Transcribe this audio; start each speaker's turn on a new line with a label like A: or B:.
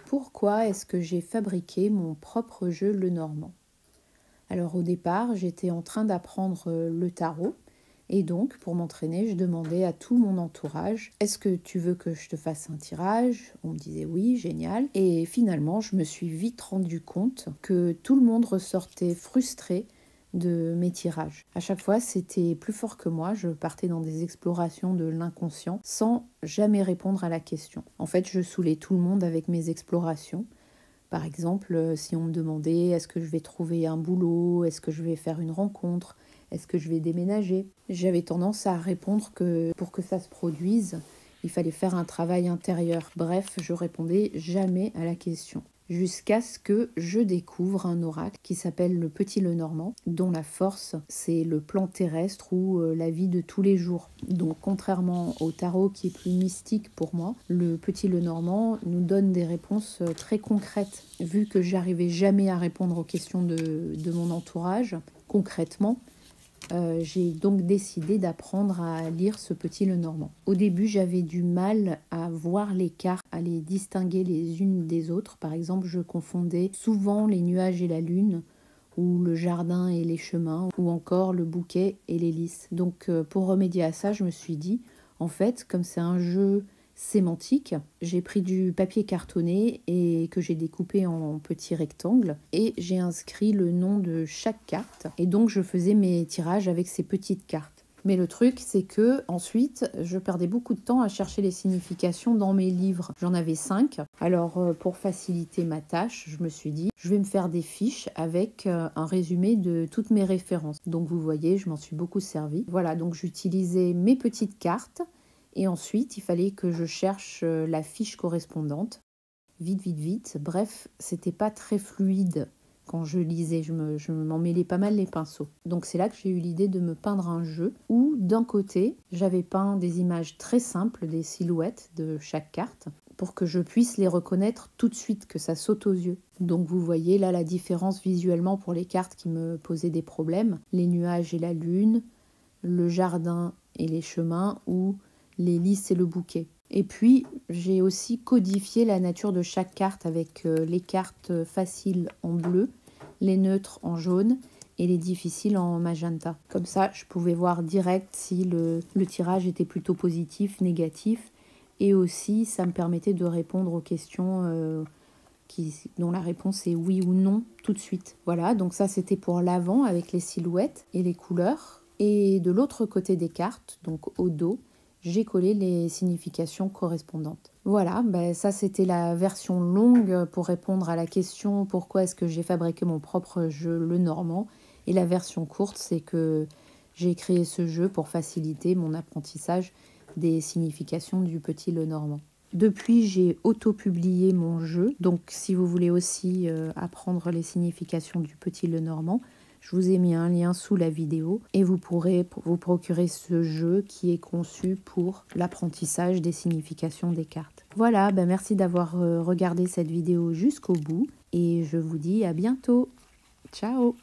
A: Pourquoi est-ce que j'ai fabriqué mon propre jeu Le Normand? Alors au départ, j'étais en train d'apprendre le tarot et donc pour m'entraîner, je demandais à tout mon entourage: est-ce que tu veux que je te fasse un tirage? On me disait oui, génial. Et finalement, je me suis vite rendu compte que tout le monde ressortait frustré de mes tirages. À chaque fois, c'était plus fort que moi. Je partais dans des explorations de l'inconscient sans jamais répondre à la question. En fait, je saoulais tout le monde avec mes explorations. Par exemple, si on me demandait: est-ce que je vais trouver un boulot? Est-ce que je vais faire une rencontre? Est-ce que je vais déménager? J'avais tendance à répondre que pour que ça se produise, il fallait faire un travail intérieur. Bref, je répondais jamais à la question. Jusqu'à ce que je découvre un oracle qui s'appelle le Petit Lenormand, dont la force, c'est le plan terrestre ou la vie de tous les jours. Donc contrairement au tarot qui est plus mystique pour moi, le Petit Lenormand nous donne des réponses très concrètes. Vu que j'arrivais jamais à répondre aux questions de mon entourage, concrètement, j'ai donc décidé d'apprendre à lire ce Petit Lenormand. Au début, j'avais du mal à voir les cartes, à les distinguer les unes des autres. Par exemple, je confondais souvent les nuages et la lune, ou le jardin et les chemins, ou encore le bouquet et les lys. Donc pour remédier à ça, je me suis dit, en fait, comme c'est un jeu sémantique, j'ai pris du papier cartonné et que j'ai découpé en petits rectangles et j'ai inscrit le nom de chaque carte, et donc je faisais mes tirages avec ces petites cartes. Mais le truc, c'est que ensuite, je perdais beaucoup de temps à chercher les significations dans mes livres. J'en avais 5. Alors, pour faciliter ma tâche, je me suis dit, je vais me faire des fiches avec un résumé de toutes mes références. Donc, vous voyez, je m'en suis beaucoup servi. Voilà, donc j'utilisais mes petites cartes et ensuite, il fallait que je cherche la fiche correspondante. Vite, vite, vite. Bref, c'était pas très fluide. Quand je lisais, je m'en mêlais pas mal les pinceaux. Donc c'est là que j'ai eu l'idée de me peindre un jeu où d'un côté, j'avais peint des images très simples, des silhouettes de chaque carte, pour que je puisse les reconnaître tout de suite, que ça saute aux yeux. Donc vous voyez là la différence visuellement pour les cartes qui me posaient des problèmes. Les nuages et la lune, le jardin et les chemins, ou les lys et le bouquet. Et puis, j'ai aussi codifié la nature de chaque carte avec les cartes faciles en bleu, les neutres en jaune et les difficiles en magenta. Comme ça, je pouvais voir direct si le tirage était plutôt positif, négatif. Et aussi, ça me permettait de répondre aux questions dont la réponse est oui ou non tout de suite. Voilà, donc ça c'était pour l'avant avec les silhouettes et les couleurs. Et de l'autre côté des cartes, donc au dos, j'ai collé les significations correspondantes. Voilà, ça c'était la version longue pour répondre à la question pourquoi est-ce que j'ai fabriqué mon propre jeu Le Normand. Et la version courte, c'est que j'ai créé ce jeu pour faciliter mon apprentissage des significations du Petit Lenormand. Depuis, j'ai auto-publié mon jeu, donc si vous voulez aussi apprendre les significations du Petit Lenormand, je vous ai mis un lien sous la vidéo et vous pourrez vous procurer ce jeu qui est conçu pour l'apprentissage des significations des cartes. Voilà, merci d'avoir regardé cette vidéo jusqu'au bout et je vous dis à bientôt. Ciao!